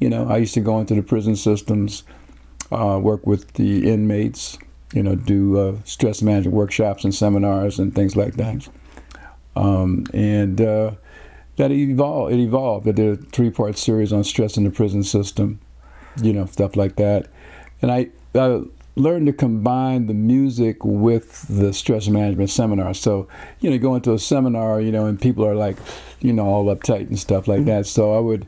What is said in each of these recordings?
You know, I used to go into the prison systems, work with the inmates, you know, do stress management workshops and seminars and things like that. And that evolved. It evolved. I did a 3-part series on stress in the prison system, you know, stuff like that. And I learned to combine the music with the stress management seminar. So, you know, you go into a seminar, you know, and people are like, you know, all uptight and stuff like that. So I would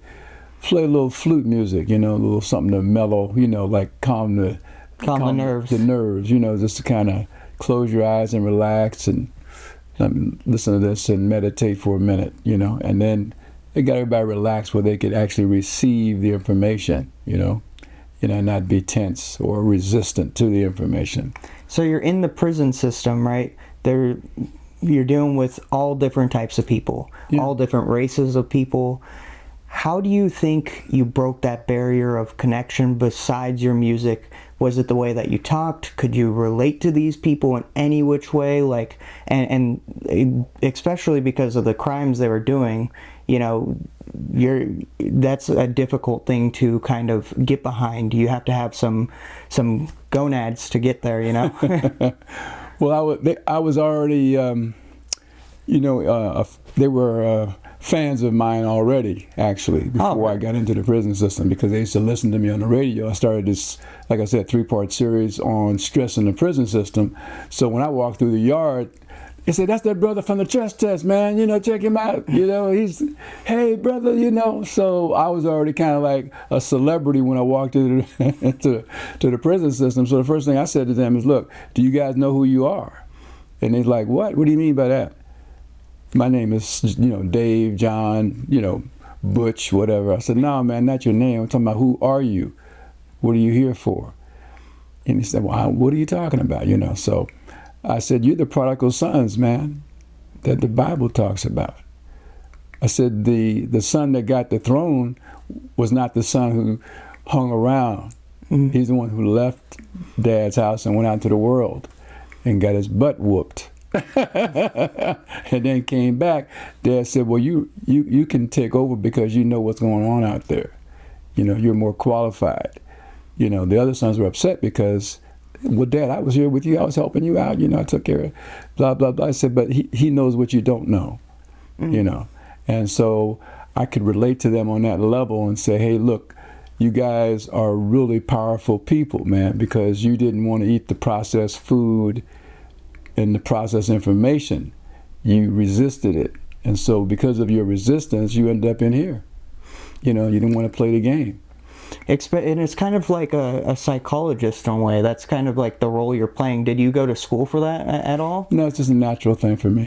play a little flute music, you know, a little something to mellow, you know, like calm the nerves. The nerves, you know, just to kind of close your eyes and relax and listen to this and meditate for a minute, you know, and then it got everybody relaxed where they could actually receive the information, you know, not be tense or resistant to the information. So you're in the prison system, right? You're dealing with all different types of people, all different races of people. How do you think you broke that barrier of connection besides your music? Was it the way that you talked? Could you relate to these people in any which way? Like, and especially because of the crimes they were doing, you know, that's a difficult thing to kind of get behind. You have to have some gonads to get there, you know? Well, I was already, you know, they were fans of mine already, actually, before I got into the prison system, because they used to listen to me on the radio. I started this, like I said, 3-part series on stress in the prison system. So when I walked through the yard, they said, "That's that brother from the stress test, man. You know, check him out. You know, hey, brother, you know." So I was already kind of like a celebrity when I walked into to the prison system. So the first thing I said to them is, "Look, do you guys know who you are?" And they're like, "What? What do you mean by that?" "My name is, you know, Dave, John, you know, Butch, whatever." I said, "No, man, not your name. I'm talking about who are you? What are you here for?" And he said, "Well, what are you talking about?" You know, so I said, "You're the prodigal sons, man, that the Bible talks about." I said, the son that got the throne was not the son who hung around. He's the one who left Dad's house and went out to the world and got his butt whooped. And then came back. Dad said, "Well, you can take over because you know what's going on out there. You know, you're more qualified." You know, the other sons were upset because, "Well, Dad, I was here with you. I was helping you out. You know, I took care of blah, blah, blah." I said, "But he knows what you don't know," you know. And so I could relate to them on that level and say, "Hey, look, you guys are really powerful people, man, because you didn't want to eat the processed food and the processed information. You resisted it. And so because of your resistance, you ended up in here. You know, you didn't want to play the game." And it's kind of like a psychologist in a way. That's kind of like the role you're playing. Did you go to school for that at all? No, it's just a natural thing for me.